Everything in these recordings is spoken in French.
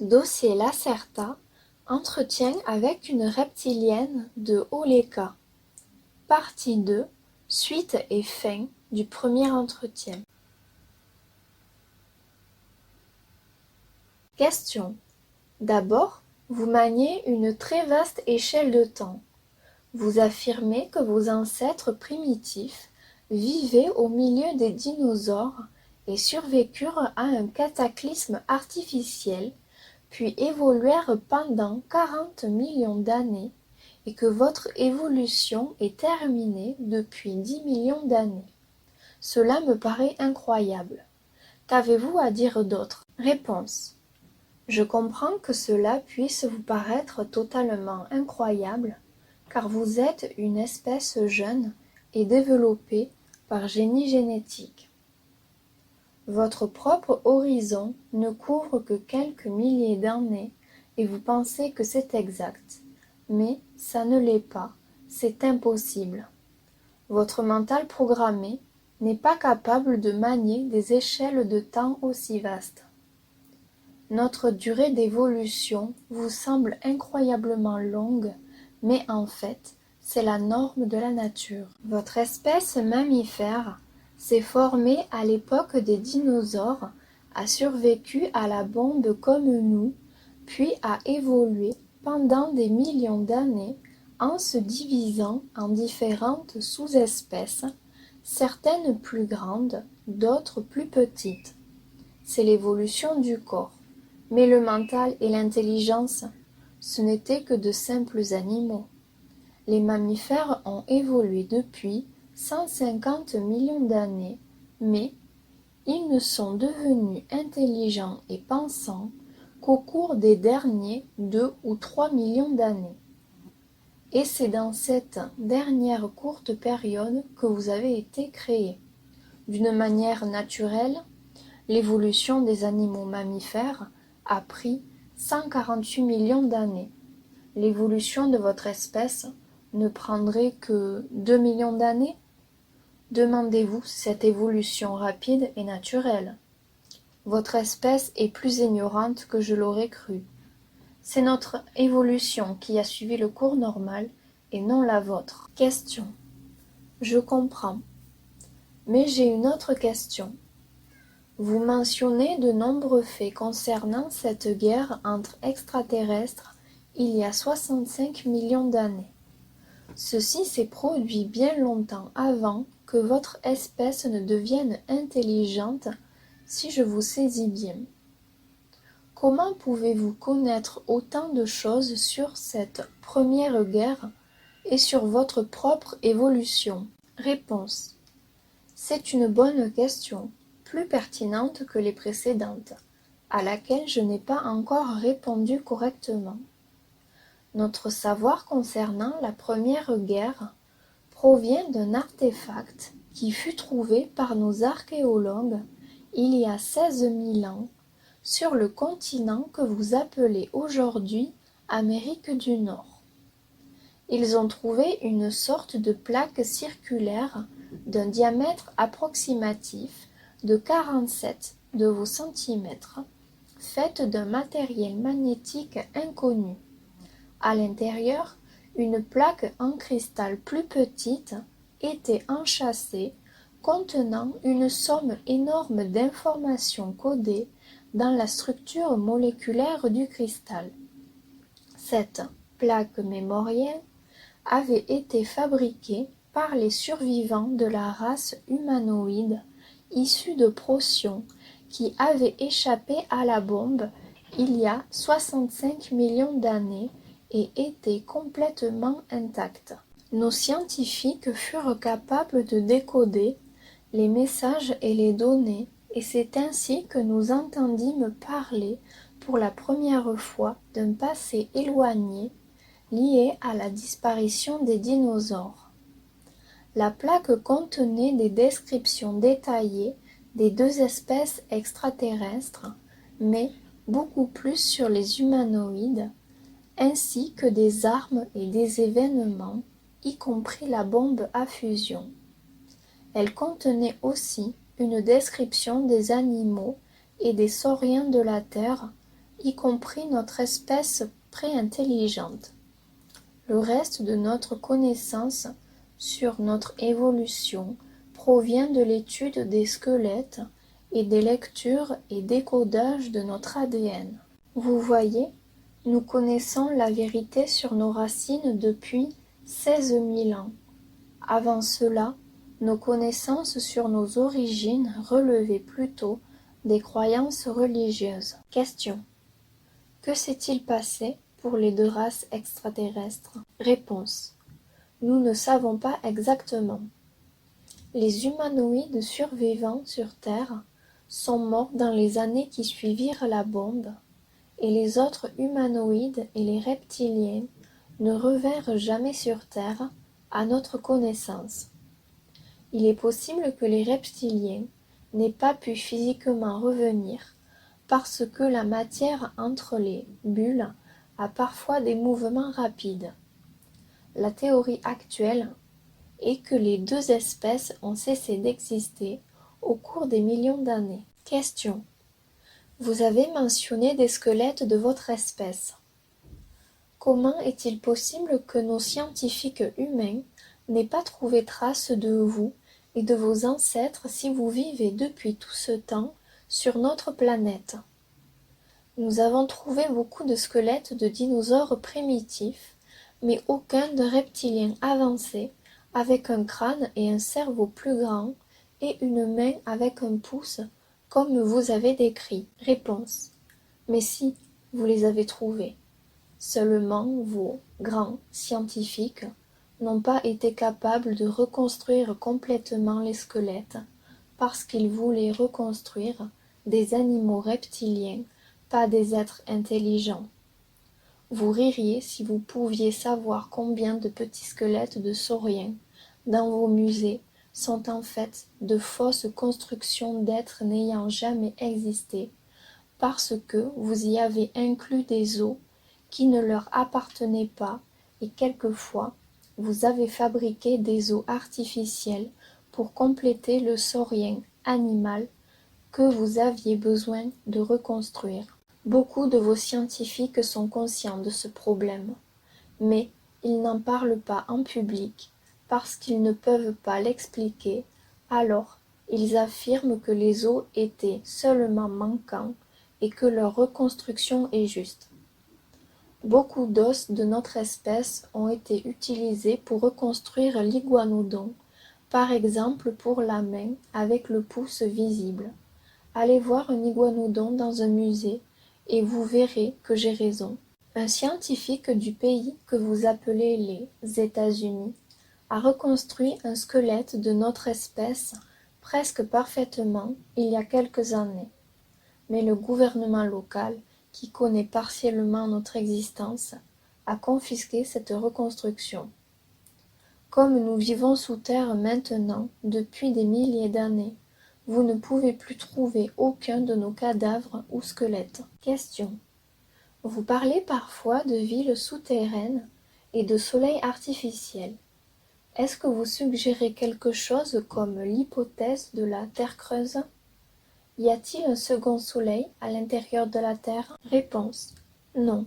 Dossier Lacerta, entretien avec une reptilienne de Oleka. Partie 2, suite et fin du premier entretien. Question. D'abord, vous maniez une très vaste échelle de temps. Vous affirmez que vos ancêtres primitifs vivaient au milieu des dinosaures et survécurent à un cataclysme artificiel, puis évoluèrent pendant 40 millions d'années et que votre évolution est terminée depuis 10 millions d'années. Cela me paraît incroyable. Qu'avez-vous à dire d'autre? Réponse. Je comprends que cela puisse vous paraître totalement incroyable, car vous êtes une espèce jeune et développée par génie génétique. Votre propre horizon ne couvre que quelques milliers d'années et vous pensez que c'est exact. Mais ça ne l'est pas, c'est impossible. Votre mental programmé n'est pas capable de manier des échelles de temps aussi vastes. Notre durée d'évolution vous semble incroyablement longue, mais en fait, c'est la norme de la nature. Votre espèce mammifère s'est formée à l'époque des dinosaures, a survécu à la bombe comme nous, puis a évolué pendant des millions d'années en se divisant en différentes sous-espèces, certaines plus grandes, d'autres plus petites. C'est l'évolution du corps. Mais le mental et l'intelligence, ce n'étaient que de simples animaux. Les mammifères ont évolué depuis 150 millions d'années, mais ils ne sont devenus intelligents et pensants qu'au cours des derniers 2 ou 3 millions d'années. Et c'est dans cette dernière courte période que vous avez été créés. D'une manière naturelle, l'évolution des animaux mammifères a pris 148 millions d'années. L'évolution de votre espèce ne prendrait que 2 millions d'années? Demandez-vous si cette évolution rapide est naturelle. Votre espèce est plus ignorante que je l'aurais cru. C'est notre évolution qui a suivi le cours normal et non la vôtre. Question. Je comprends. Mais j'ai une autre question. Vous mentionnez de nombreux faits concernant cette guerre entre extraterrestres il y a 65 millions d'années. Ceci s'est produit bien longtemps avant que votre espèce ne devienne intelligente, si je vous saisis bien. Comment pouvez-vous connaître autant de choses sur cette première guerre et sur votre propre évolution? Réponse. C'est une bonne question, plus pertinente que les précédentes, à laquelle je n'ai pas encore répondu correctement. Notre savoir concernant la première guerre provient d'un artefact qui fut trouvé par nos archéologues il y a 16 000 ans sur le continent que vous appelez aujourd'hui Amérique du Nord. Ils ont trouvé une sorte de plaque circulaire d'un diamètre approximatif de 47 centimètres, faite d'un matériel magnétique inconnu. À l'intérieur, une plaque en cristal plus petite était enchâssée, contenant une somme énorme d'informations codées dans la structure moléculaire du cristal. Cette plaque mémorielle avait été fabriquée par les survivants de la race humanoïde issue de Procyon qui avait échappé à la bombe il y a 65 millions d'années et était complètement intacte. Nos scientifiques furent capables de décoder les messages et les données, et c'est ainsi que nous entendîmes parler pour la première fois d'un passé éloigné lié à la disparition des dinosaures. La plaque contenait des descriptions détaillées des deux espèces extraterrestres, mais beaucoup plus sur les humanoïdes, ainsi que des armes et des événements, y compris la bombe à fusion. Elle contenait aussi une description des animaux et des sauriens de la Terre, y compris notre espèce préintelligente. Le reste de notre connaissance sur notre évolution provient de l'étude des squelettes et des lectures et décodages de notre ADN. Vous voyez, nous connaissons la vérité sur nos racines depuis 16 000 ans. Avant cela, nos connaissances sur nos origines relevaient plutôt des croyances religieuses. Question. Que s'est-il passé pour les deux races extraterrestres? Réponse. Nous ne savons pas exactement. Les humanoïdes survivants sur Terre sont morts dans les années qui suivirent la bombe, et les autres humanoïdes et les reptiliens ne revinrent jamais sur Terre à notre connaissance. Il est possible que les reptiliens n'aient pas pu physiquement revenir parce que la matière entre les bulles a parfois des mouvements rapides. La théorie actuelle est que les deux espèces ont cessé d'exister au cours des millions d'années. Question. Vous avez mentionné des squelettes de votre espèce. Comment est-il possible que nos scientifiques humains n'aient pas trouvé trace de vous et de vos ancêtres si vous vivez depuis tout ce temps sur notre planète? Nous avons trouvé beaucoup de squelettes de dinosaures primitifs, mais aucun de reptiliens avancés, avec un crâne et un cerveau plus grands, et une main avec un pouce, comme vous avez décrit. Réponse. Mais si, vous les avez trouvés. Seulement vos grands scientifiques n'ont pas été capables de reconstruire complètement les squelettes, parce qu'ils voulaient reconstruire des animaux reptiliens, pas des êtres intelligents. Vous ririez si vous pouviez savoir combien de petits squelettes de sauriens dans vos musées sont en fait de fausses constructions d'êtres n'ayant jamais existé, parce que vous y avez inclus des os qui ne leur appartenaient pas, et quelquefois vous avez fabriqué des os artificiels pour compléter le saurien animal que vous aviez besoin de reconstruire. Beaucoup de vos scientifiques sont conscients de ce problème, mais ils n'en parlent pas en public parce qu'ils ne peuvent pas l'expliquer, alors ils affirment que les os étaient seulement manquants et que leur reconstruction est juste. Beaucoup d'os de notre espèce ont été utilisés pour reconstruire l'iguanodon, par exemple pour la main avec le pouce visible. Allez voir un iguanodon dans un musée et vous verrez que j'ai raison. Un scientifique du pays que vous appelez les États-Unis a reconstruit un squelette de notre espèce presque parfaitement il y a quelques années. Mais le gouvernement local, qui connaît partiellement notre existence, a confisqué cette reconstruction. Comme nous vivons sous terre maintenant depuis des milliers d'années, vous ne pouvez plus trouver aucun de nos cadavres ou squelettes. Question. Vous parlez parfois de villes souterraines et de soleils artificiels. Est-ce que vous suggérez quelque chose comme l'hypothèse de la Terre creuse? Y a-t-il un second soleil à l'intérieur de la Terre? Réponse. Non,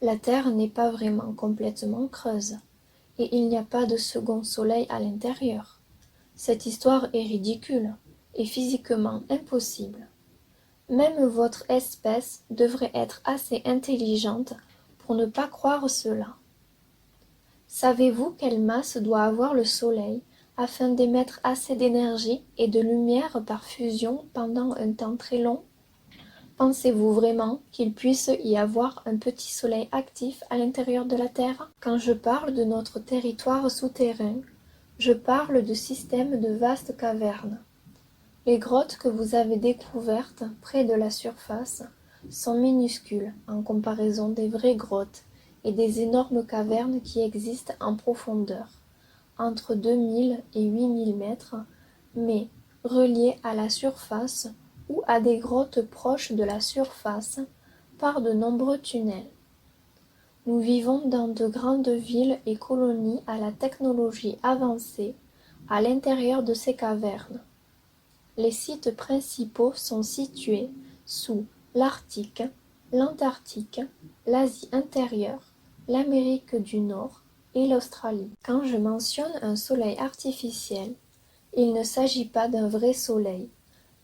la Terre n'est pas vraiment complètement creuse, et il n'y a pas de second soleil à l'intérieur. Cette histoire est ridicule et physiquement impossible. Même votre espèce devrait être assez intelligente pour ne pas croire cela. Savez-vous quelle masse doit avoir le Soleil afin d'émettre assez d'énergie et de lumière par fusion pendant un temps très long? Pensez-vous vraiment qu'il puisse y avoir un petit soleil actif à l'intérieur de la Terre? Quand je parle de notre territoire souterrain, je parle de systèmes de vastes cavernes. Les grottes que vous avez découvertes près de la surface sont minuscules en comparaison des vraies grottes et des énormes cavernes qui existent en profondeur, entre 2000 et 8000 mètres, mais reliées à la surface ou à des grottes proches de la surface par de nombreux tunnels. Nous vivons dans de grandes villes et colonies à la technologie avancée à l'intérieur de ces cavernes. Les sites principaux sont situés sous l'Arctique, l'Antarctique, l'Asie intérieure, l'Amérique du Nord et l'Australie. Quand je mentionne un soleil artificiel, il ne s'agit pas d'un vrai soleil,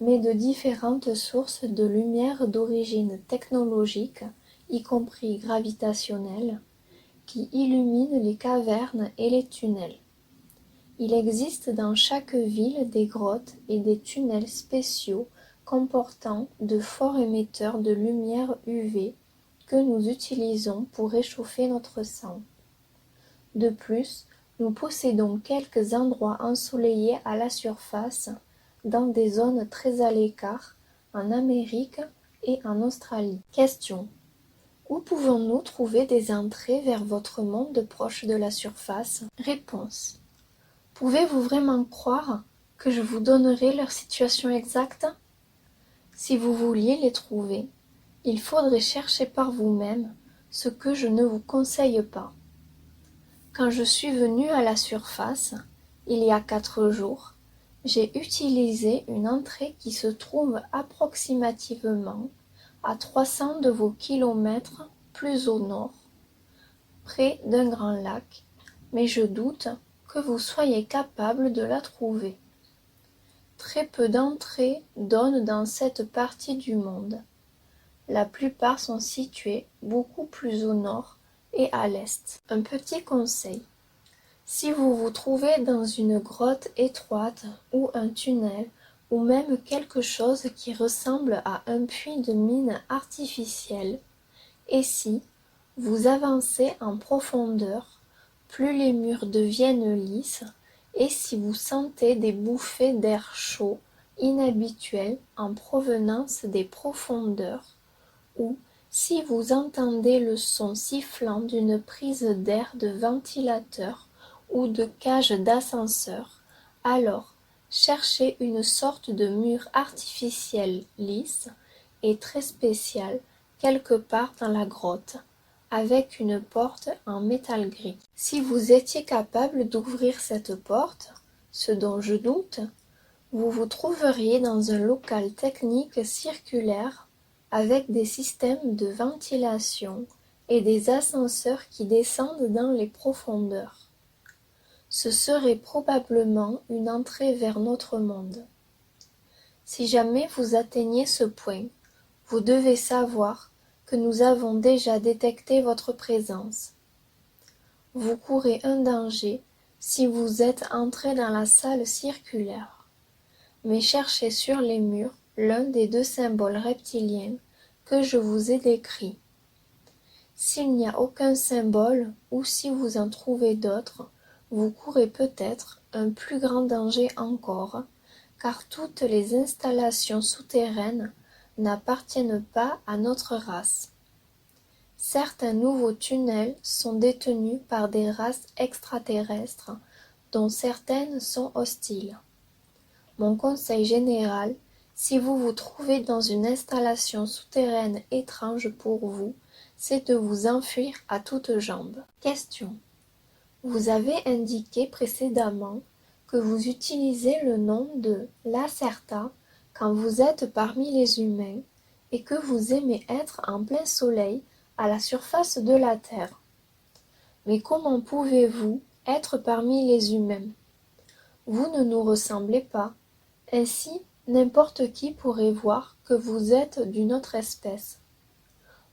mais de différentes sources de lumière d'origine technologique, y compris gravitationnelle, qui illuminent les cavernes et les tunnels. Il existe dans chaque ville des grottes et des tunnels spéciaux comportant de forts émetteurs de lumière UV que nous utilisons pour réchauffer notre sang. De plus, nous possédons quelques endroits ensoleillés à la surface, dans des zones très à l'écart, en Amérique et en Australie. Question. Où pouvons-nous trouver des entrées vers votre monde proche de la surface? Réponse. Pouvez-vous vraiment croire que je vous donnerai leur situation exacte? Si vous vouliez les trouver, il faudrait chercher par vous-même, ce que je ne vous conseille pas. Quand je suis venue à la surface, il y a 4 jours, j'ai utilisé une entrée qui se trouve approximativement à 300 de vos kilomètres plus au nord, près d'un grand lac, mais je doute que vous soyez capable de la trouver. Très peu d'entrées donnent dans cette partie du monde. La plupart sont situées beaucoup plus au nord et à l'est. Un petit conseil. Si vous vous trouvez dans une grotte étroite ou un tunnel ou même quelque chose qui ressemble à un puits de mine artificiel, et si vous avancez en profondeur, plus les murs deviennent lisses, et si vous sentez des bouffées d'air chaud inhabituelles en provenance des profondeurs, ou si vous entendez le son sifflant d'une prise d'air de ventilateur ou de cage d'ascenseur, alors cherchez une sorte de mur artificiel lisse et très spécial quelque part dans la grotte, avec une porte en métal gris. Si vous étiez capable d'ouvrir cette porte, ce dont je doute, vous vous trouveriez dans un local technique circulaire avec des systèmes de ventilation et des ascenseurs qui descendent dans les profondeurs. Ce serait probablement une entrée vers notre monde. Si jamais vous atteignez ce point, vous devez savoir que nous avons déjà détecté votre présence. Vous courez un danger si vous êtes entré dans la salle circulaire. Mais cherchez sur les murs l'un des 2 symboles reptiliens que je vous ai décrits. S'il n'y a aucun symbole ou si vous en trouvez d'autres, vous courez peut-être un plus grand danger encore, car toutes les installations souterraines n'appartiennent pas à notre race. Certains nouveaux tunnels sont détenus par des races extraterrestres, dont certaines sont hostiles. Mon conseil général, si vous vous trouvez dans une installation souterraine étrange pour vous, c'est de vous enfuir à toutes jambes. Question. Vous avez indiqué précédemment que vous utilisez le nom de Lacerta quand vous êtes parmi les humains et que vous aimez être en plein soleil à la surface de la Terre. Mais comment pouvez-vous être parmi les humains? Vous ne nous ressemblez pas. Ainsi, n'importe qui pourrait voir que vous êtes d'une autre espèce.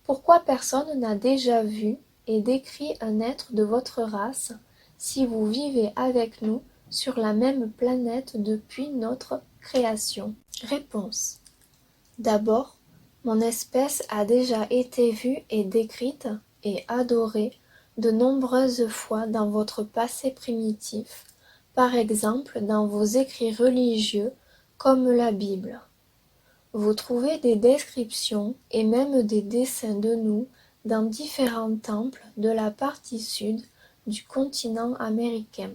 Pourquoi personne n'a déjà vu et décrit un être de votre race si vous vivez avec nous sur la même planète depuis notre création? Réponse. D'abord, mon espèce a déjà été vue et décrite et adorée de nombreuses fois dans votre passé primitif, par exemple dans vos écrits religieux comme la Bible. Vous trouvez des descriptions et même des dessins de nous dans différents temples de la partie sud du continent américain.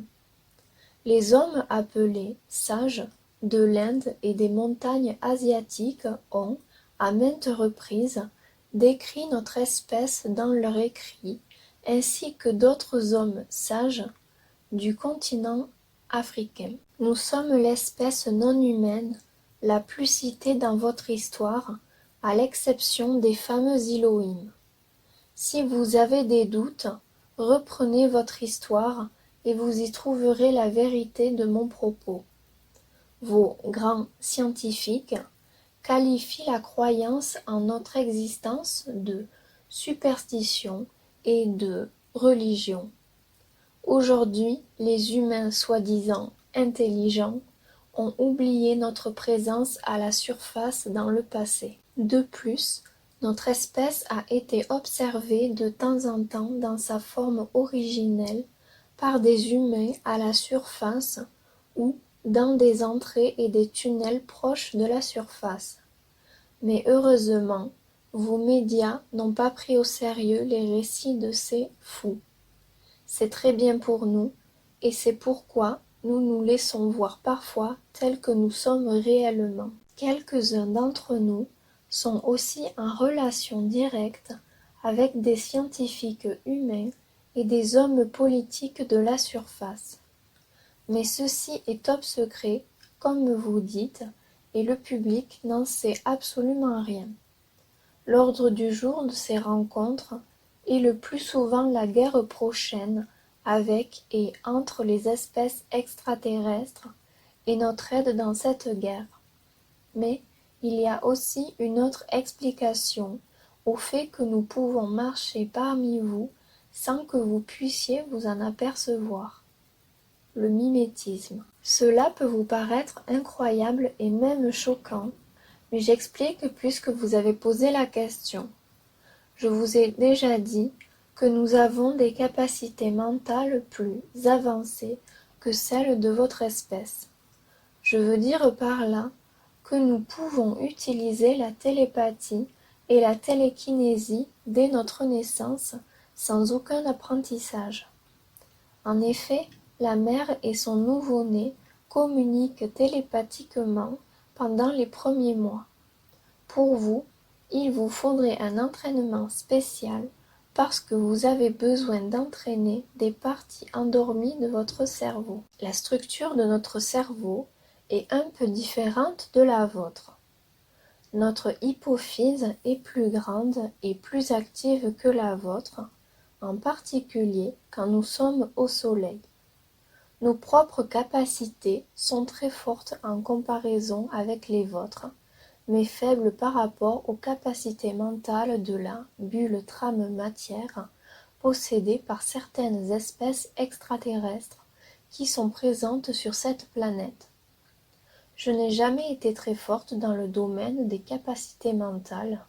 Les hommes appelés sages de l'Inde et des montagnes asiatiques ont, à maintes reprises, décrit notre espèce dans leurs écrits, ainsi que d'autres hommes sages du continent africain. Nous sommes l'espèce non humaine la plus citée dans votre histoire, à l'exception des fameux Elohim. Si vous avez des doutes, reprenez votre histoire et vous y trouverez la vérité de mon propos. Vos grands scientifiques qualifient la croyance en notre existence de superstition et de religion. Aujourd'hui, les humains soi-disant intelligents ont oublié notre présence à la surface dans le passé. De plus, notre espèce a été observée de temps en temps dans sa forme originelle par des humains à la surface ou dans des entrées et des tunnels proches de la surface. Mais heureusement, vos médias n'ont pas pris au sérieux les récits de ces fous. C'est très bien pour nous, et c'est pourquoi nous nous laissons voir parfois tels que nous sommes réellement. Quelques-uns d'entre nous sont aussi en relation directe avec des scientifiques humains et des hommes politiques de la surface. Mais ceci est top secret, comme vous dites, et le public n'en sait absolument rien. L'ordre du jour de ces rencontres est le plus souvent la guerre prochaine avec et entre les espèces extraterrestres et notre aide dans cette guerre. Mais il y a aussi une autre explication au fait que nous pouvons marcher parmi vous sans que vous puissiez vous en apercevoir. Le mimétisme. Cela peut vous paraître incroyable et même choquant, mais j'explique puisque vous avez posé la question. Je vous ai déjà dit que nous avons des capacités mentales plus avancées que celles de votre espèce. Je veux dire par là que nous pouvons utiliser la télépathie et la télékinésie dès notre naissance sans aucun apprentissage. En effet, la mère et son nouveau-né communiquent télépathiquement pendant les premiers mois. Pour vous, il vous faudrait un entraînement spécial parce que vous avez besoin d'entraîner des parties endormies de votre cerveau. La structure de notre cerveau est un peu différente de la vôtre. Notre hypophyse est plus grande et plus active que la vôtre, en particulier quand nous sommes au soleil. Nos propres capacités sont très fortes en comparaison avec les vôtres, mais faibles par rapport aux capacités mentales de la bulle trame-matière possédée par certaines espèces extraterrestres qui sont présentes sur cette planète. Je n'ai jamais été très forte dans le domaine des capacités mentales,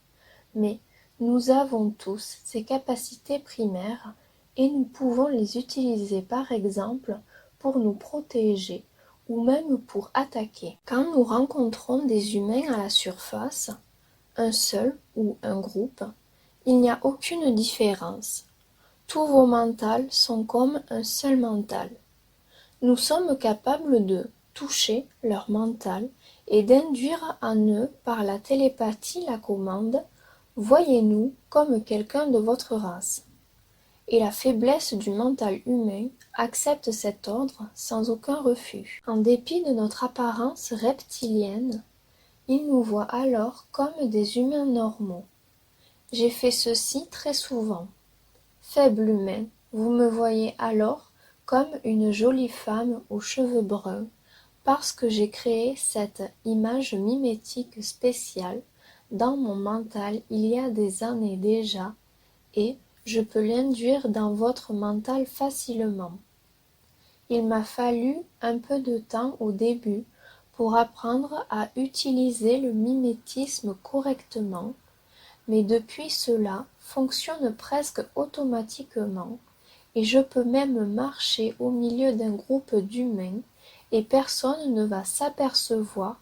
mais nous avons tous ces capacités primaires et nous pouvons les utiliser par exemple pour nous protéger ou même pour attaquer. Quand nous rencontrons des humains à la surface, un seul ou un groupe, il n'y a aucune différence. Tous vos mentals sont comme un seul mental. Nous sommes capables de toucher leur mental et d'induire en eux par la télépathie la commande « Voyez-nous comme quelqu'un de votre race ». Et la faiblesse du mental humain accepte cet ordre sans aucun refus. En dépit de notre apparence reptilienne, il nous voit alors comme des humains normaux. J'ai fait ceci très souvent. Faible humain, vous me voyez alors comme une jolie femme aux cheveux bruns, parce que j'ai créé cette image mimétique spéciale dans mon mental il y a des années déjà, et je peux l'induire dans votre mental facilement. Il m'a fallu un peu de temps au début pour apprendre à utiliser le mimétisme correctement, mais depuis cela fonctionne presque automatiquement et je peux même marcher au milieu d'un groupe d'humains et personne ne va s'apercevoir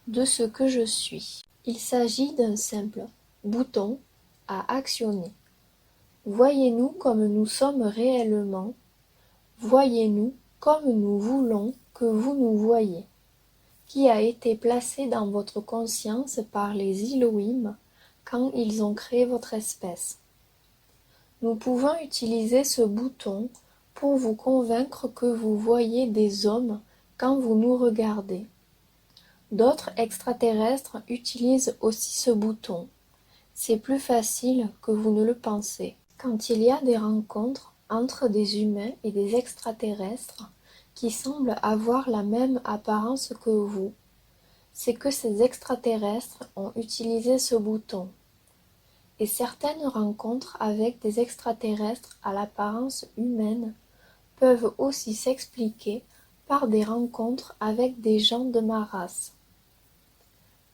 de ce que je suis. Il s'agit d'un simple bouton à actionner. Voyez-nous comme nous sommes réellement, voyez-nous comme nous voulons que vous nous voyiez, qui a été placé dans votre conscience par les Elohim quand ils ont créé votre espèce. Nous pouvons utiliser ce bouton pour vous convaincre que vous voyez des hommes quand vous nous regardez. D'autres extraterrestres utilisent aussi ce bouton, C'est plus facile que vous ne le pensez. Quand il y a des rencontres entre des humains et des extraterrestres qui semblent avoir la même apparence que vous, c'est que ces extraterrestres ont utilisé ce bouton. Et certaines rencontres avec des extraterrestres à l'apparence humaine peuvent aussi s'expliquer par des rencontres avec des gens de ma race.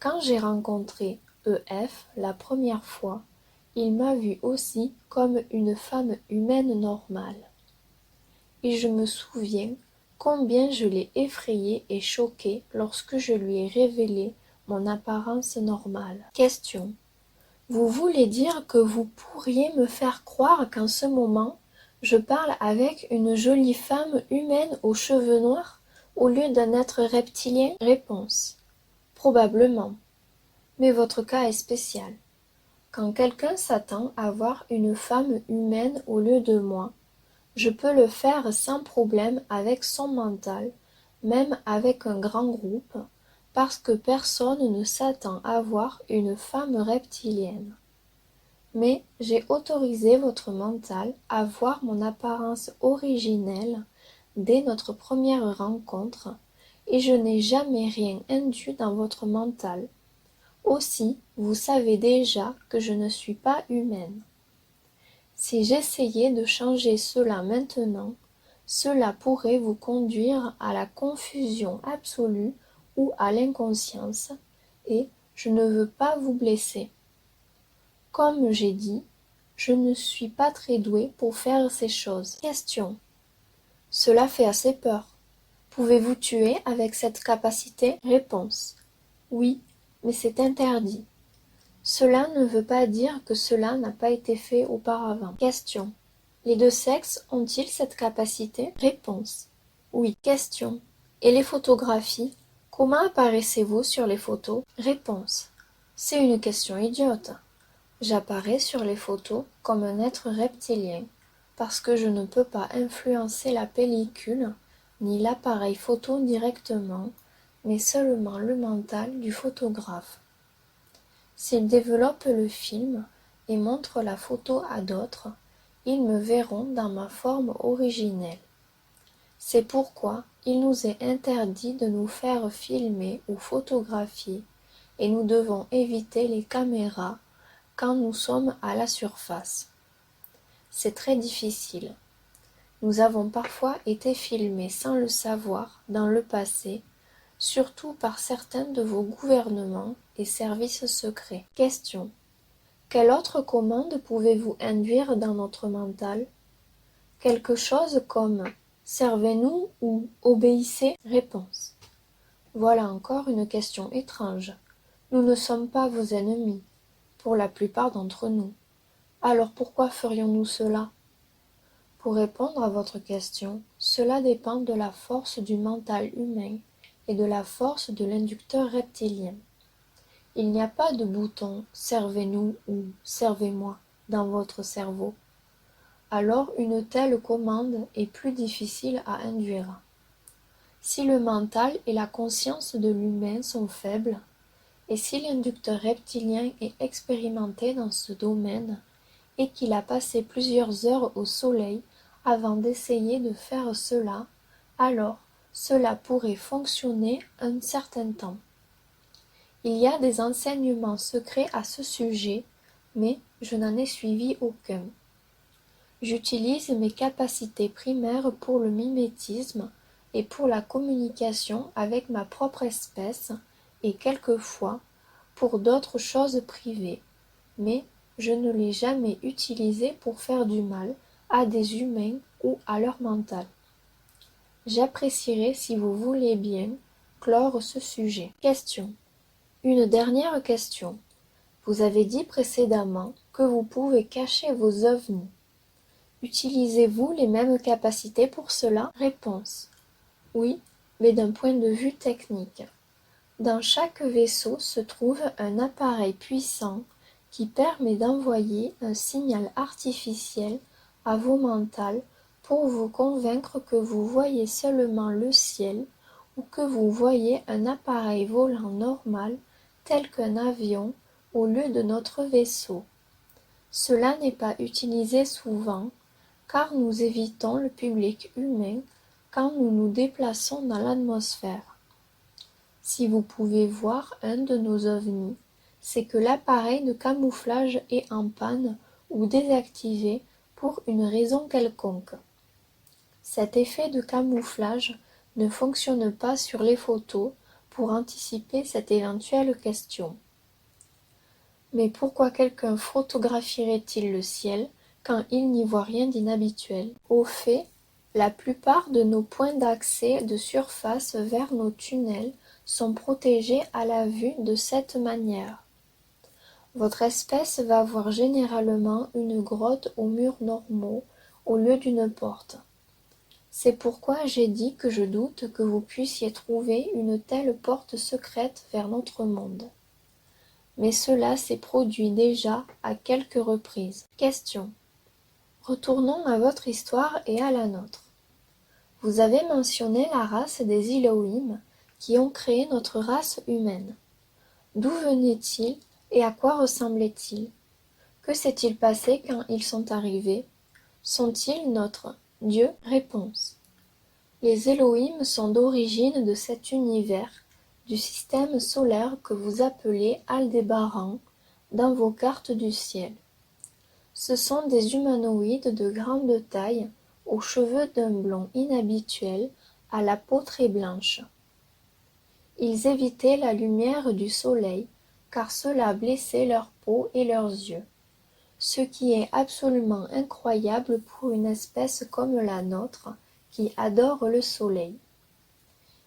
Quand j'ai rencontré EF la première fois, il m'a vue aussi comme une femme humaine normale. Et je me souviens combien je l'ai effrayé et choqué lorsque je lui ai révélé mon apparence normale. Question. Vous voulez dire que vous pourriez me faire croire qu'en ce moment, je parle avec une jolie femme humaine aux cheveux noirs au lieu d'un être reptilien? Réponse. Probablement. Mais votre cas est spécial. Quand quelqu'un s'attend à voir une femme humaine au lieu de moi, je peux le faire sans problème avec son mental, même avec un grand groupe, parce que personne ne s'attend à voir une femme reptilienne. Mais j'ai autorisé votre mental à voir mon apparence originelle dès notre première rencontre, et je n'ai jamais rien induit dans votre mental. Aussi, vous savez déjà que je ne suis pas humaine. Si j'essayais de changer cela maintenant, cela pourrait vous conduire à la confusion absolue ou à l'inconscience, et je ne veux pas vous blesser. Comme j'ai dit, je ne suis pas très douée pour faire ces choses. Question. Cela fait assez peur. Pouvez-vous tuer avec cette capacité? Réponse. Oui, mais c'est interdit. Cela ne veut pas dire que cela n'a pas été fait auparavant. Question. Les deux sexes ont-ils cette capacité? Réponse. Oui. Question. Et les photographies? Comment apparaissez-vous sur les photos? Réponse. C'est une question idiote. J'apparais sur les photos comme un être reptilien, parce que je ne peux pas influencer la pellicule ni l'appareil photo directement, mais seulement le mental du photographe. S'il développe le film et montre la photo à d'autres, ils me verront dans ma forme originelle. C'est pourquoi il nous est interdit de nous faire filmer ou photographier, et nous devons éviter les caméras quand nous sommes à la surface. C'est très difficile. Nous avons parfois été filmés sans le savoir dans le passé, surtout par certains de vos gouvernements et services secrets. Question. Quelle autre commande pouvez-vous induire dans notre mental? Quelque chose comme « servez-nous » ou « obéissez » Réponse. Voilà encore une question étrange. Nous ne sommes pas vos ennemis, pour la plupart d'entre nous. Alors pourquoi ferions-nous cela? Pour répondre à votre question, cela dépend de la force du mental humain et de la force de l'inducteur reptilien. Il n'y a pas de bouton « servez-nous » ou « servez-moi » dans votre cerveau. Alors une telle commande est plus difficile à induire. Si le mental et la conscience de l'humain sont faibles, et si l'inducteur reptilien est expérimenté dans ce domaine, et qu'il a passé plusieurs heures au soleil avant d'essayer de faire cela, alors cela pourrait fonctionner un certain temps. Il y a des enseignements secrets à ce sujet, mais je n'en ai suivi aucun. J'utilise mes capacités primaires pour le mimétisme et pour la communication avec ma propre espèce et quelquefois pour d'autres choses privées, mais je ne l'ai jamais utilisé pour faire du mal à des humains ou à leur mental. J'apprécierais, si vous voulez bien, clore ce sujet. Question. Une dernière question. Vous avez dit précédemment que vous pouvez cacher vos ovnis. Utilisez-vous les mêmes capacités pour cela? Réponse. Oui, mais d'un point de vue technique. Dans chaque vaisseau se trouve un appareil puissant qui permet d'envoyer un signal artificiel à vos mentales pour vous convaincre que vous voyez seulement le ciel ou que vous voyez un appareil volant normal tel qu'un avion au lieu de notre vaisseau. Cela n'est pas utilisé souvent, car nous évitons le public humain quand nous nous déplaçons dans l'atmosphère. Si vous pouvez voir un de nos ovnis, c'est que l'appareil de camouflage est en panne ou désactivé pour une raison quelconque. Cet effet de camouflage ne fonctionne pas sur les photos pour anticiper cette éventuelle question. Mais pourquoi quelqu'un photographierait-il le ciel quand il n'y voit rien d'inhabituel? Au fait, la plupart de nos points d'accès de surface vers nos tunnels sont protégés à la vue de cette manière. Votre espèce va voir généralement une grotte aux murs normaux au lieu d'une porte. C'est pourquoi j'ai dit que je doute que vous puissiez trouver une telle porte secrète vers notre monde. Mais cela s'est produit déjà à quelques reprises. Question. Retournons à votre histoire et à la nôtre. Vous avez mentionné la race des Elohim qui ont créé notre race humaine. D'où venaient-ils et à quoi ressemblaient-ils? Que s'est-il passé quand ils sont arrivés? Sont-ils notre Dieu? Réponse. Les Elohim sont d'origine de cet univers, du système solaire que vous appelez Aldébaran dans vos cartes du ciel. Ce sont des humanoïdes de grande taille, aux cheveux d'un blond inhabituel, à la peau très blanche. Ils évitaient la lumière du soleil, car cela blessait leur peau et leurs yeux, ce qui est absolument incroyable pour une espèce comme la nôtre, qui adore le soleil.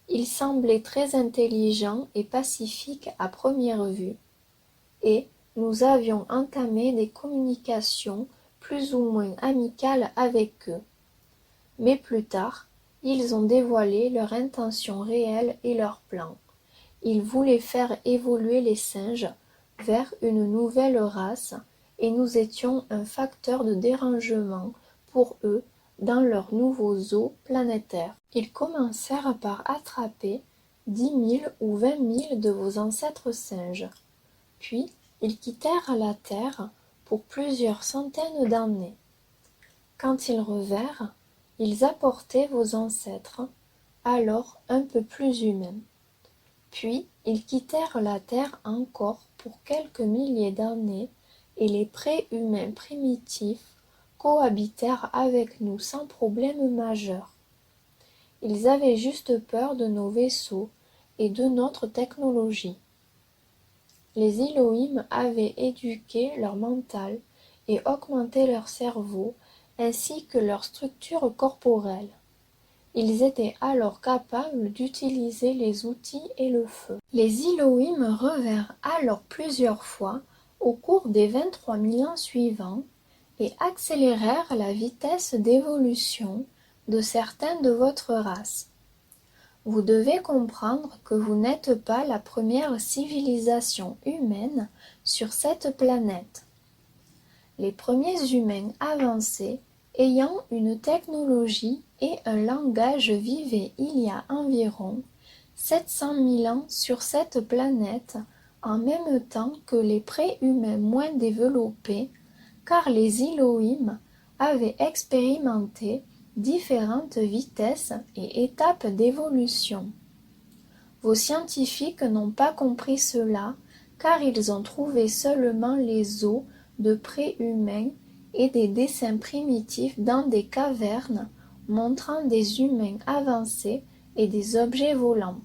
Ils semblaient très intelligents et pacifiques à première vue, et nous avions entamé des communications plus ou moins amicales avec eux. Mais plus tard, ils ont dévoilé leurs intentions réelles et leurs plans. Ils voulaient faire évoluer les singes vers une nouvelle race, et nous étions un facteur de dérangement pour eux dans leurs nouveaux eaux planétaires. Ils commencèrent par attraper 10 000 ou 20 000 de vos ancêtres singes. Puis, ils quittèrent la Terre pour plusieurs centaines d'années. Quand ils revinrent, ils apportaient vos ancêtres, alors un peu plus humains. Puis, ils quittèrent la Terre encore pour quelques milliers d'années, et les pré-humains primitifs cohabitèrent avec nous sans problème majeur. Ils avaient juste peur de nos vaisseaux et de notre technologie. Les Elohim avaient éduqué leur mental et augmenté leur cerveau ainsi que leur structure corporelle. Ils étaient alors capables d'utiliser les outils et le feu. Les Elohim revinrent alors plusieurs fois au cours des 23 000 ans suivants et accélérèrent la vitesse d'évolution de certains de votre race. Vous devez comprendre que vous n'êtes pas la première civilisation humaine sur cette planète. Les premiers humains avancés, ayant une technologie et un langage vivaient il y a environ 700 000 ans sur cette planète, en même temps que les pré-humains moins développés, car les Elohim avaient expérimenté différentes vitesses et étapes d'évolution. Vos scientifiques n'ont pas compris cela, car ils ont trouvé seulement les os de pré-humains et des dessins primitifs dans des cavernes montrant des humains avancés et des objets volants.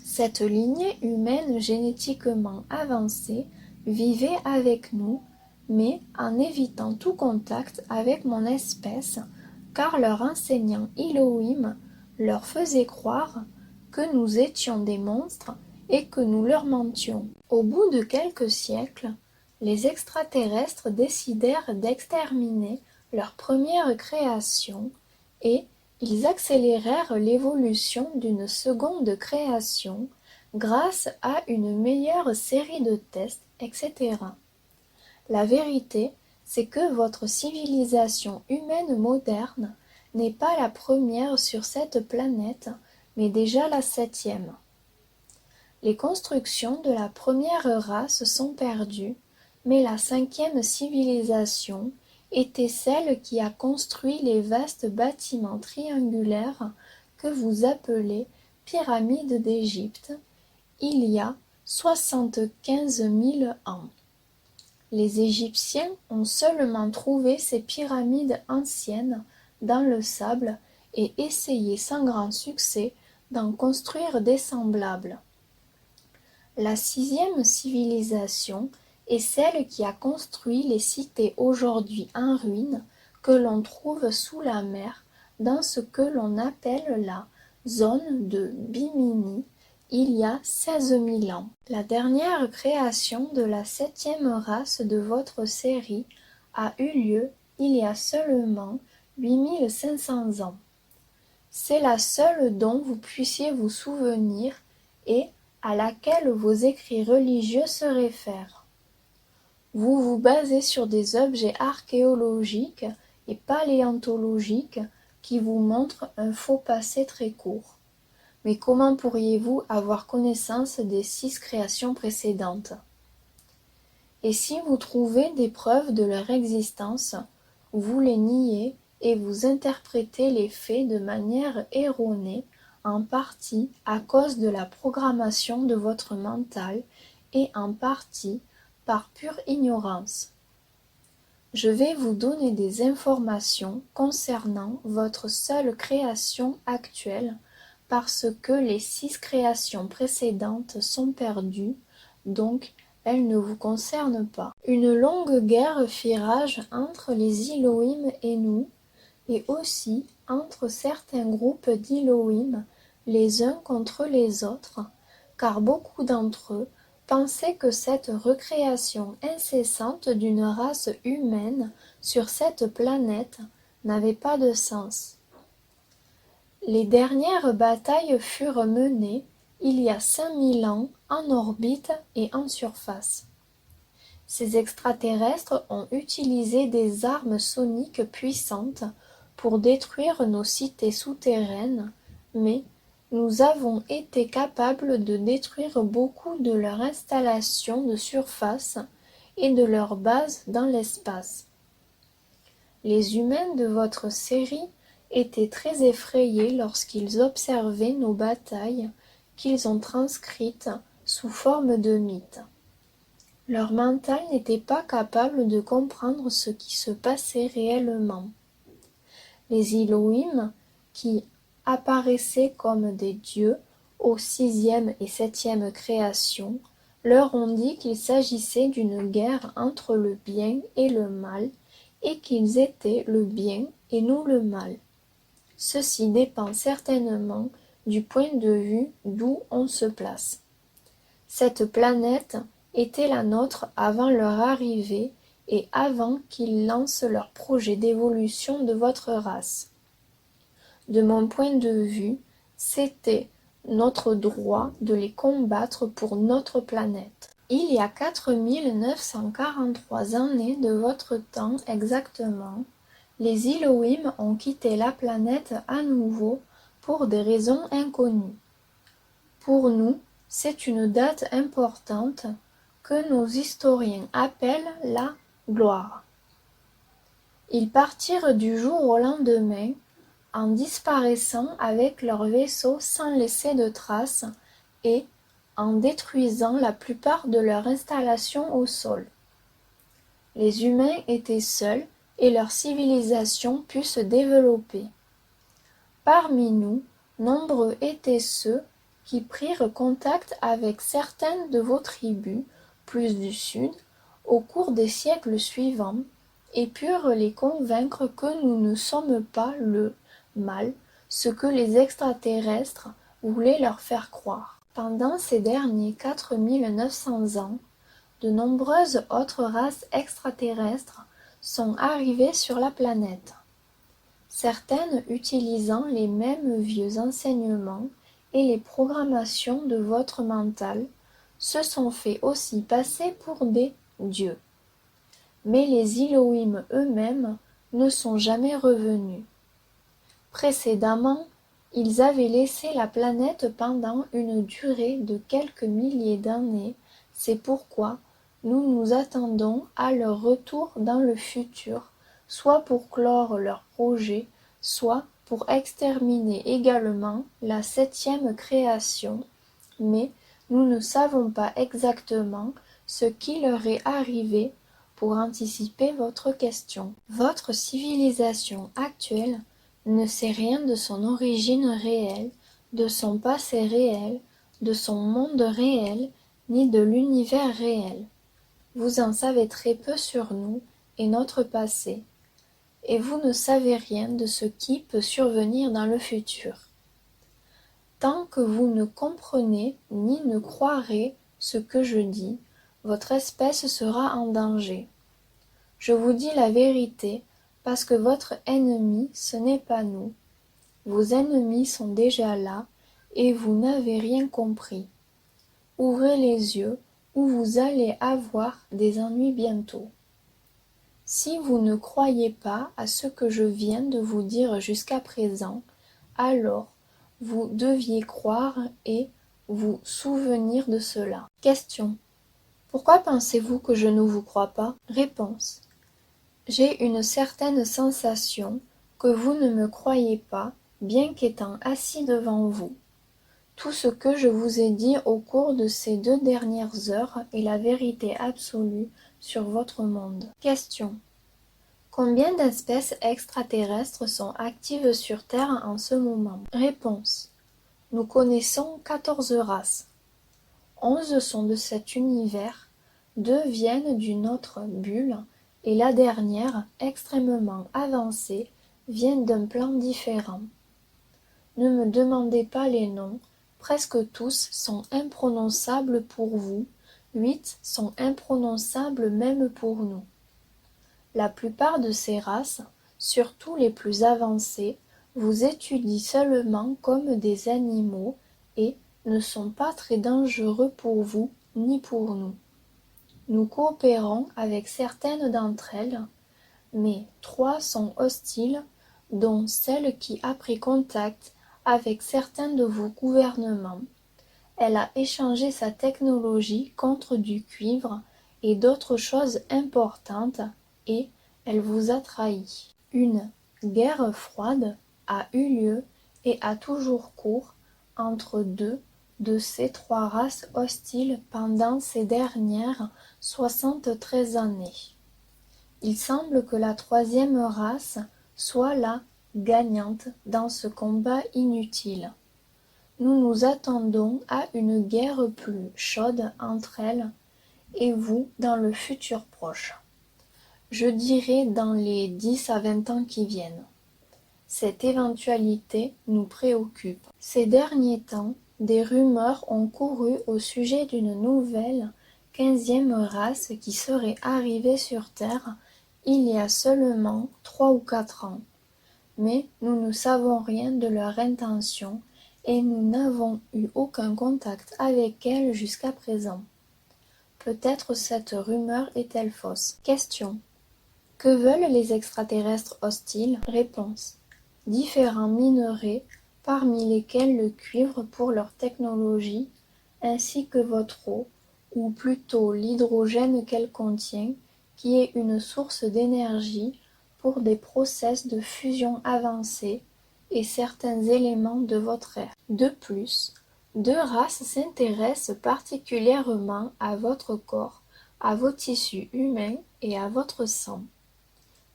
Cette lignée humaine génétiquement avancée vivait avec nous, mais en évitant tout contact avec mon espèce, car leur enseignant Elohim leur faisait croire que nous étions des monstres et que nous leur mentions. Au bout de quelques siècles, les extraterrestres décidèrent d'exterminer leur première création et ils accélérèrent l'évolution d'une seconde création grâce à une meilleure série de tests, etc. La vérité, c'est que votre civilisation humaine moderne n'est pas la première sur cette planète, mais déjà la 7e. Les constructions de la première race sont perdues, mais la cinquième civilisation était celle qui a construit les vastes bâtiments triangulaires que vous appelez pyramides d'Égypte, il y a 75 000 ans. Les Égyptiens ont seulement trouvé ces pyramides anciennes dans le sable et essayé sans grand succès d'en construire des semblables. La sixième civilisation est celle qui a construit les cités aujourd'hui en ruine que l'on trouve sous la mer dans ce que l'on appelle la zone de Bimini il y a 16 000 ans. La dernière création de la septième race de votre série a eu lieu il y a seulement 8500 ans. C'est la seule dont vous puissiez vous souvenir et à laquelle vos écrits religieux se réfèrent. Vous vous basez sur des objets archéologiques et paléontologiques qui vous montrent un faux passé très court. Mais comment pourriez-vous avoir connaissance des 6 créations précédentes? Et si vous trouvez des preuves de leur existence, vous les niez et vous interprétez les faits de manière erronée, en partie à cause de la programmation de votre mental et en partie par pure ignorance. Je vais vous donner des informations concernant votre seule création actuelle parce que les 6 créations précédentes sont perdues, donc elles ne vous concernent pas. Une longue guerre fit rage entre les Elohim et nous, et aussi entre certains groupes d'Elohim les uns contre les autres, car beaucoup d'entre eux pensaient que cette recréation incessante d'une race humaine sur cette planète n'avait pas de sens. Les dernières batailles furent menées il y a 5000 ans en orbite et en surface. Ces extraterrestres ont utilisé des armes soniques puissantes pour détruire nos cités souterraines, mais nous avons été capables de détruire beaucoup de leurs installations de surface et de leurs bases dans l'espace. Les humains de votre série étaient très effrayés lorsqu'ils observaient nos batailles qu'ils ont transcrites sous forme de mythes. Leur mental n'était pas capable de comprendre ce qui se passait réellement. Les Elohim, qui apparaissaient comme des dieux aux 6e et 7e créations, leur ont dit qu'il s'agissait d'une guerre entre le bien et le mal, et qu'ils étaient le bien et nous le mal. Ceci dépend certainement du point de vue d'où on se place. Cette planète était la nôtre avant leur arrivée et avant qu'ils lancent leur projet d'évolution de votre race. De mon point de vue, c'était notre droit de les combattre pour notre planète. Il y a 4943 années de votre temps exactement, les Elohim ont quitté la planète à nouveau pour des raisons inconnues. Pour nous, c'est une date importante que nos historiens appellent la gloire. Ils partirent du jour au lendemain en disparaissant avec leur vaisseau sans laisser de traces et en détruisant la plupart de leurs installations au sol. Les humains étaient seuls et leur civilisation put se développer. Parmi nous, nombreux étaient ceux qui prirent contact avec certaines de vos tribus, plus du sud, au cours des siècles suivants, et purent les convaincre que nous ne sommes pas le mal, ce que les extraterrestres voulaient leur faire croire. Pendant ces derniers 4900 ans, de nombreuses autres races extraterrestres sont arrivées sur la planète. Certaines utilisant les mêmes vieux enseignements et les programmations de votre mental se sont fait aussi passer pour des dieux. Mais les Elohim eux-mêmes ne sont jamais revenus. Précédemment, Ils avaient laissé la planète pendant une durée de quelques milliers d'années, c'est pourquoi nous nous attendons à leur retour dans le futur, soit pour clore leur projet, soit pour exterminer également la septième création, mais nous ne savons pas exactement ce qui leur est arrivé pour anticiper votre question. Votre civilisation actuelle ne sait rien de son origine réelle, de son passé réel, de son monde réel, ni de l'univers réel. Vous en savez très peu sur nous et notre passé, et vous ne savez rien de ce qui peut survenir dans le futur. Tant que vous ne comprenez ni ne croirez ce que je dis, votre espèce sera en danger. Je vous dis la vérité, parce que votre ennemi, ce n'est pas nous. Vos ennemis sont déjà là, et vous n'avez rien compris. Ouvrez les yeux, ou vous allez avoir des ennuis bientôt. Si vous ne croyez pas à ce que je viens de vous dire jusqu'à présent, alors vous deviez croire et vous souvenir de cela. Question. Pourquoi pensez-vous que je ne vous crois pas? Réponse. J'ai une certaine sensation que vous ne me croyez pas, bien qu'étant assis devant vous. Tout ce que je vous ai dit au cours de ces 2 dernières heures est la vérité absolue sur votre monde. Question. Combien d'espèces extraterrestres sont actives sur Terre en ce moment? Réponse. Nous connaissons 14 races. 11 sont de cet univers, 2 viennent d'une autre bulle, et la dernière, extrêmement avancée, vient d'un plan différent. Ne me demandez pas les noms, presque tous sont imprononçables pour vous, 8 sont imprononçables même pour nous. La plupart de ces races, surtout les plus avancées, vous étudient seulement comme des animaux et ne sont pas très dangereux pour vous ni pour nous. Nous coopérons avec certaines d'entre elles, mais 3 sont hostiles, dont celle qui a pris contact avec certains de vos gouvernements. Elle a échangé sa technologie contre du cuivre et d'autres choses importantes et elle vous a trahi. Une guerre froide a eu lieu et a toujours cours entre 2 de ces 3 races hostiles pendant ces dernières 73 années. Il semble que la 3e race soit la gagnante dans ce combat inutile. Nous nous attendons à une guerre plus chaude entre elles et vous dans le futur proche. Je dirais dans les 10 à 20 ans qui viennent. Cette éventualité nous préoccupe. Ces derniers temps, des rumeurs ont couru au sujet d'une nouvelle 15e race qui serait arrivée sur Terre il y a seulement 3 ou 4 ans. Mais nous ne savons rien de leur intention et nous n'avons eu aucun contact avec elle jusqu'à présent. Peut-être cette rumeur est-elle fausse. Question. Que veulent les extraterrestres hostiles? Réponse. Différents minerais, parmi lesquels le cuivre pour leur technologie, ainsi que votre eau, ou plutôt l'hydrogène qu'elle contient, qui est une source d'énergie pour des process de fusion avancés, et certains éléments de votre ère. De plus, 2 races s'intéressent particulièrement à votre corps, à vos tissus humains et à votre sang,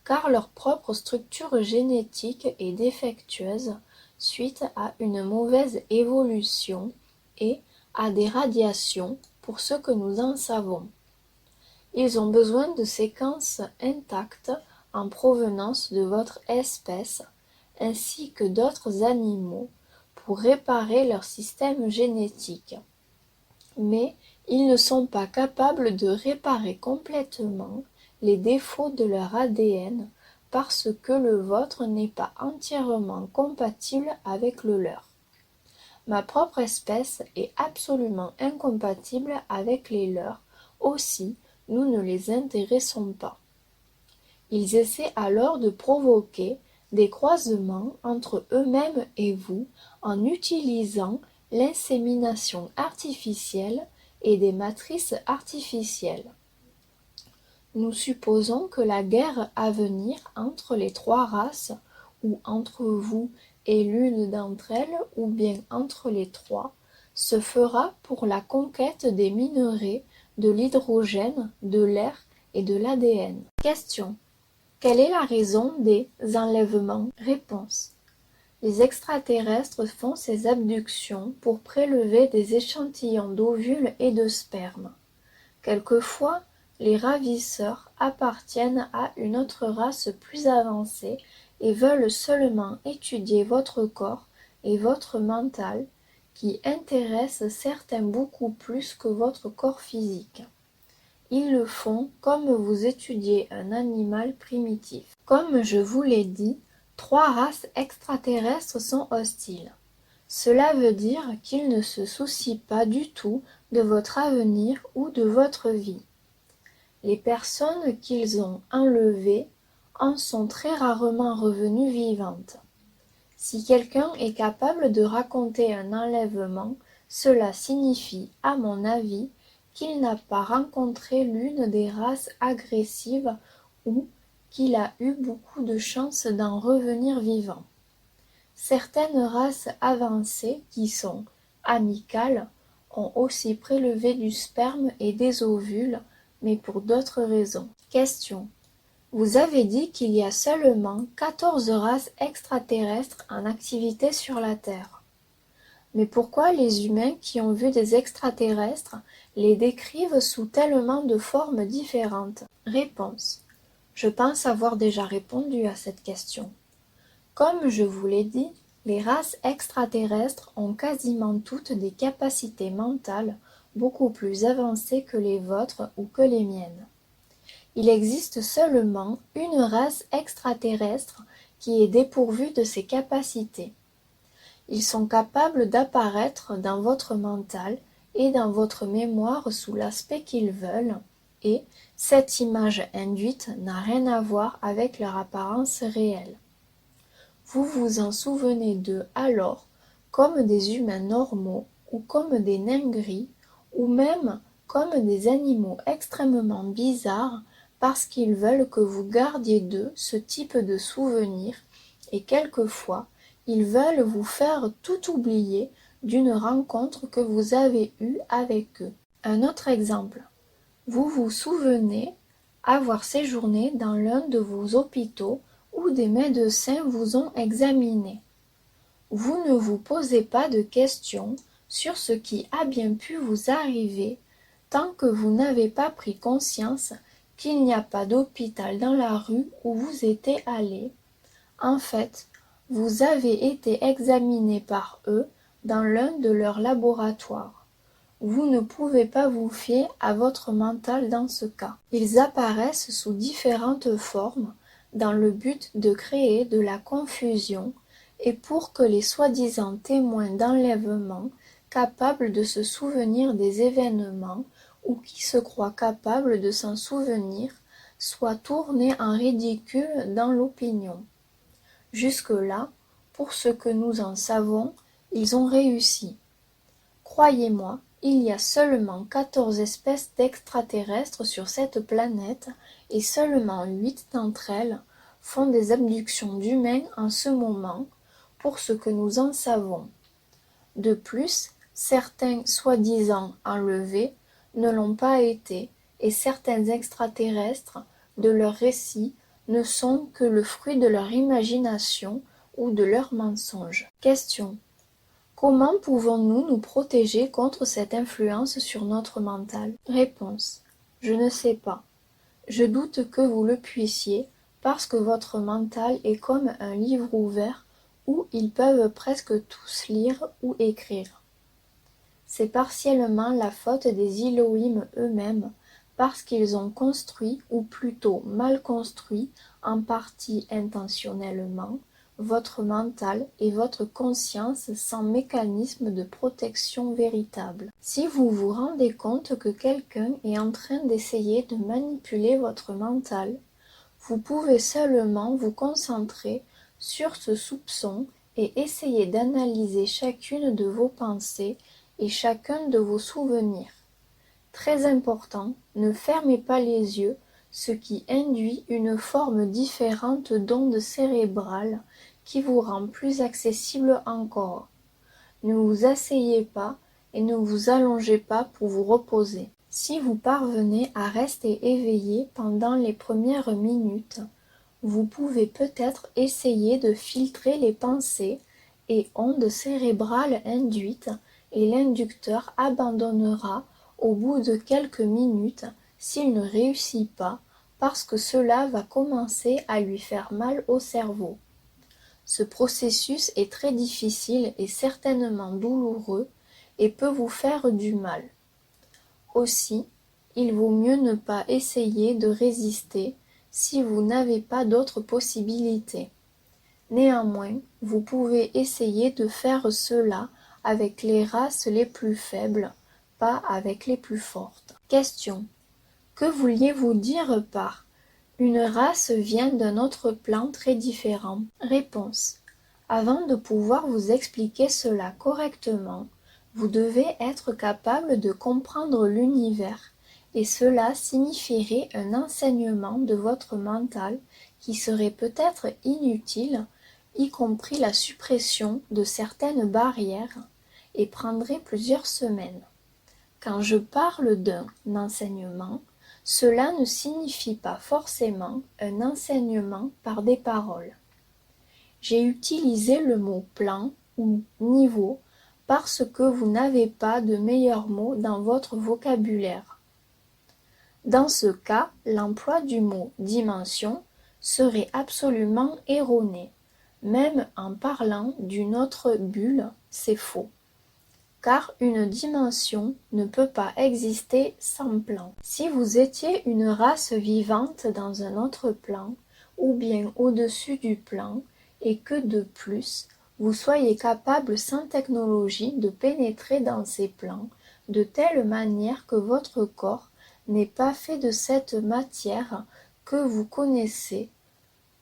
car leur propre structure génétique est défectueuse suite à une mauvaise évolution et à des radiations pour ce que nous en savons. Ils ont besoin de séquences intactes en provenance de votre espèce ainsi que d'autres animaux pour réparer leur système génétique. Mais ils ne sont pas capables de réparer complètement les défauts de leur ADN parce que le vôtre n'est pas entièrement compatible avec le leur. Ma propre espèce est absolument incompatible avec les leurs, aussi nous ne les intéressons pas. Ils essaient alors de provoquer des croisements entre eux-mêmes et vous en utilisant l'insémination artificielle et des matrices artificielles. Nous supposons que la guerre à venir entre les trois races, ou entre vous et l'une d'entre elles, ou bien entre les trois, se fera pour la conquête des minerais, de l'hydrogène, de l'air et de l'ADN. Question. Quelle est la raison des enlèvements? Réponse. Les extraterrestres font ces abductions pour prélever des échantillons d'ovules et de sperme. Quelquefois, les ravisseurs appartiennent à une autre race plus avancée et veulent seulement étudier votre corps et votre mental, qui intéressent certains beaucoup plus que votre corps physique. Ils le font comme vous étudiez un animal primitif. Comme je vous l'ai dit, trois races extraterrestres sont hostiles. Cela veut dire qu'ils ne se soucient pas du tout de votre avenir ou de votre vie. Les personnes qu'ils ont enlevées en sont très rarement revenues vivantes. Si quelqu'un est capable de raconter un enlèvement, cela signifie, à mon avis, qu'il n'a pas rencontré l'une des races agressives ou qu'il a eu beaucoup de chance d'en revenir vivant. Certaines races avancées, qui sont amicales, ont aussi prélevé du sperme et des ovules, mais pour d'autres raisons. Question. Vous avez dit qu'il y a seulement 14 races extraterrestres en activité sur la Terre. Mais pourquoi les humains qui ont vu des extraterrestres les décrivent sous tellement de formes différentes? Réponse. Je pense avoir déjà répondu à cette question. Comme je vous l'ai dit, les races extraterrestres ont quasiment toutes des capacités mentales beaucoup plus avancées que les vôtres ou que les miennes. Il existe seulement une race extraterrestre qui est dépourvue de ces capacités. Ils sont capables d'apparaître dans votre mental et dans votre mémoire sous l'aspect qu'ils veulent, et cette image induite n'a rien à voir avec leur apparence réelle. Vous vous en souvenez d'eux alors comme des humains normaux ou comme des nains gris ou même comme des animaux extrêmement bizarres parce qu'ils veulent que vous gardiez d'eux ce type de souvenir et quelquefois ils veulent vous faire tout oublier d'une rencontre que vous avez eue avec eux. Un autre exemple. Vous vous souvenez avoir séjourné dans l'un de vos hôpitaux où des médecins vous ont examiné. Vous ne vous posez pas de questions sur ce qui a bien pu vous arriver tant que vous n'avez pas pris conscience qu'il n'y a pas d'hôpital dans la rue où vous étiez allé. En fait, vous avez été examiné par eux dans l'un de leurs laboratoires. Vous ne pouvez pas vous fier à votre mental dans ce cas. Ils apparaissent sous différentes formes dans le but de créer de la confusion et pour que les soi-disant témoins d'enlèvement capables de se souvenir des événements ou qui se croient capables de s'en souvenir soient tournés en ridicule dans l'opinion. Jusque-là, pour ce que nous en savons, ils ont réussi. Croyez-moi, il y a seulement 14 espèces d'extraterrestres sur cette planète et seulement 8 d'entre elles font des abductions d'humains en ce moment, pour ce que nous en savons. De plus, certains soi-disant enlevés ne l'ont pas été et certains extraterrestres, de leurs récits, ne sont que le fruit de leur imagination ou de leurs mensonges. Question. Comment pouvons-nous nous protéger contre cette influence sur notre mental? Réponse. Je ne sais pas. Je doute que vous le puissiez parce que votre mental est comme un livre ouvert où ils peuvent presque tous lire ou écrire. C'est partiellement la faute des Elohim eux-mêmes parce qu'ils ont construit, ou plutôt mal construit, en partie intentionnellement, votre mental et votre conscience sans mécanisme de protection véritable. Si vous vous rendez compte que quelqu'un est en train d'essayer de manipuler votre mental, vous pouvez seulement vous concentrer sur ce soupçon et essayez d'analyser chacune de vos pensées et chacun de vos souvenirs. Très important, ne fermez pas les yeux, ce qui induit une forme différente d'onde cérébrale qui vous rend plus accessible encore. Ne vous asseyez pas et ne vous allongez pas pour vous reposer. Si vous parvenez à rester éveillé pendant les premières minutes, vous pouvez peut-être essayer de filtrer les pensées et ondes cérébrales induites et l'inducteur abandonnera au bout de quelques minutes s'il ne réussit pas parce que cela va commencer à lui faire mal au cerveau. Ce processus est très difficile et certainement douloureux et peut vous faire du mal. Aussi, il vaut mieux ne pas essayer de résister si vous n'avez pas d'autre possibilité. Néanmoins, vous pouvez essayer de faire cela avec les races les plus faibles, pas avec les plus fortes. Question. Que vouliez-vous dire par « une race vient d'un autre plan très différent » Réponse. Avant de pouvoir vous expliquer cela correctement, vous devez être capable de comprendre l'univers, et cela signifierait un enseignement de votre mental qui serait peut-être inutile, y compris la suppression de certaines barrières, et prendrait plusieurs semaines. Quand je parle d'un enseignement, cela ne signifie pas forcément un enseignement par des paroles. J'ai utilisé le mot plan ou niveau parce que vous n'avez pas de meilleur mot dans votre vocabulaire. Dans ce cas, l'emploi du mot dimension serait absolument erroné. Même en parlant d'une autre bulle, c'est faux. Car une dimension ne peut pas exister sans plan. Si vous étiez une race vivante dans un autre plan, ou bien au-dessus du plan, et que de plus, vous soyez capable sans technologie de pénétrer dans ces plans, de telle manière que votre corps n'est pas fait de cette matière que vous connaissez,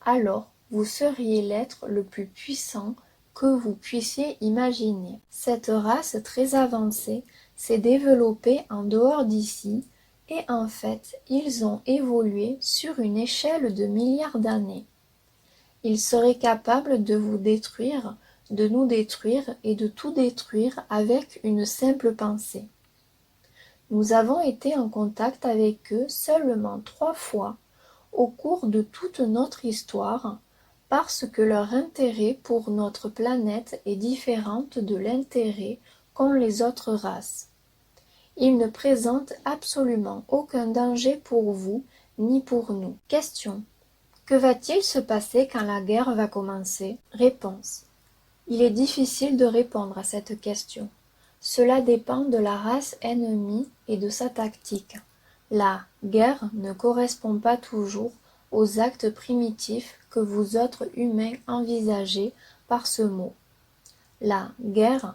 alors vous seriez l'être le plus puissant que vous puissiez imaginer. Cette race très avancée s'est développée en dehors d'ici et en fait, ils ont évolué sur une échelle de milliards d'années. Ils seraient capables de vous détruire, de nous détruire et de tout détruire avec une simple pensée. Nous avons été en contact avec eux seulement 3 fois au cours de toute notre histoire, parce que leur intérêt pour notre planète est différent de l'intérêt qu'ont les autres races. Ils ne présentent absolument aucun danger pour vous ni pour nous. Question. Que va-t-il se passer quand la guerre va commencer? Réponse. Il est difficile de répondre à cette question. Cela dépend de la race ennemie et de sa tactique. La guerre ne correspond pas toujours aux actes primitifs que vous autres humains envisagez par ce mot. La guerre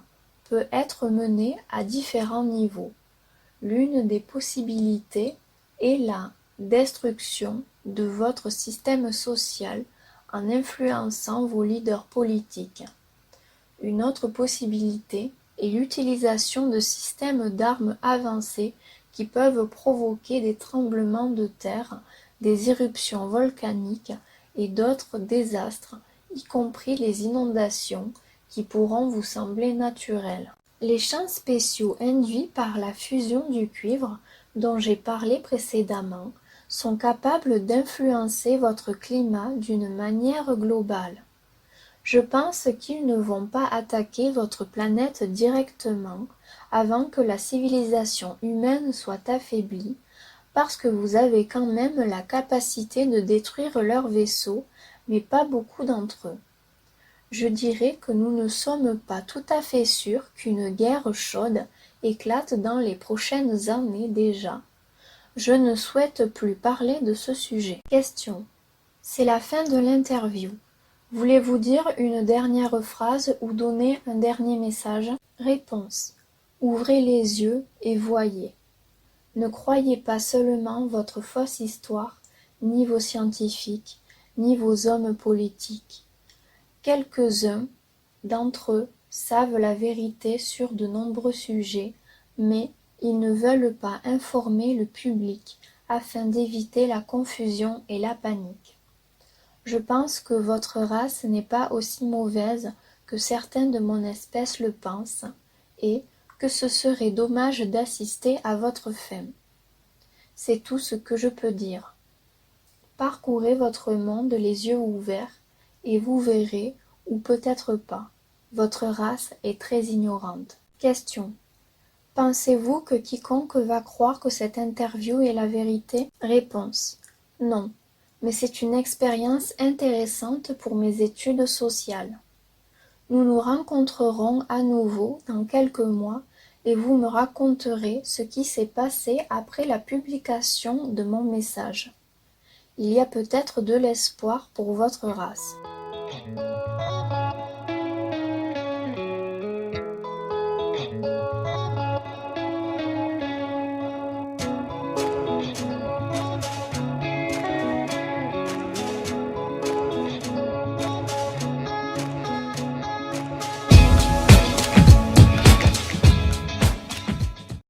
peut être menée à différents niveaux. L'une des possibilités est la destruction de votre système social en influençant vos leaders politiques. Une autre possibilité est l'utilisation de systèmes d'armes avancés qui peuvent provoquer des tremblements de terre, des éruptions volcaniques et d'autres désastres, y compris les inondations, qui pourront vous sembler naturelles. Les champs spéciaux induits par la fusion du cuivre, dont j'ai parlé précédemment, sont capables d'influencer votre climat d'une manière globale. Je pense qu'ils ne vont pas attaquer votre planète directement avant que la civilisation humaine soit affaiblie, parce que vous avez quand même la capacité de détruire leurs vaisseaux, mais pas beaucoup d'entre eux. Je dirais que nous ne sommes pas tout à fait sûrs qu'une guerre chaude éclate dans les prochaines années déjà. Je ne souhaite plus parler de ce sujet. Question. C'est la fin de l'interview. Voulez-vous dire une dernière phrase ou donner un dernier message? Réponse. Ouvrez les yeux et voyez. Ne croyez pas seulement votre fausse histoire, ni vos scientifiques, ni vos hommes politiques. Quelques-uns d'entre eux savent la vérité sur de nombreux sujets, mais ils ne veulent pas informer le public afin d'éviter la confusion et la panique. Je pense que votre race n'est pas aussi mauvaise que certains de mon espèce le pensent, et que ce serait dommage d'assister à votre fin. C'est tout ce que je peux dire. Parcourez votre monde les yeux ouverts, et vous verrez, ou peut-être pas, votre race est très ignorante. Question. Pensez-vous que quiconque va croire que cette interview est la vérité? Réponse. Non, mais c'est une expérience intéressante pour mes études sociales. Nous nous rencontrerons à nouveau dans quelques mois et vous me raconterez ce qui s'est passé après la publication de mon message. Il y a peut-être de l'espoir pour votre race.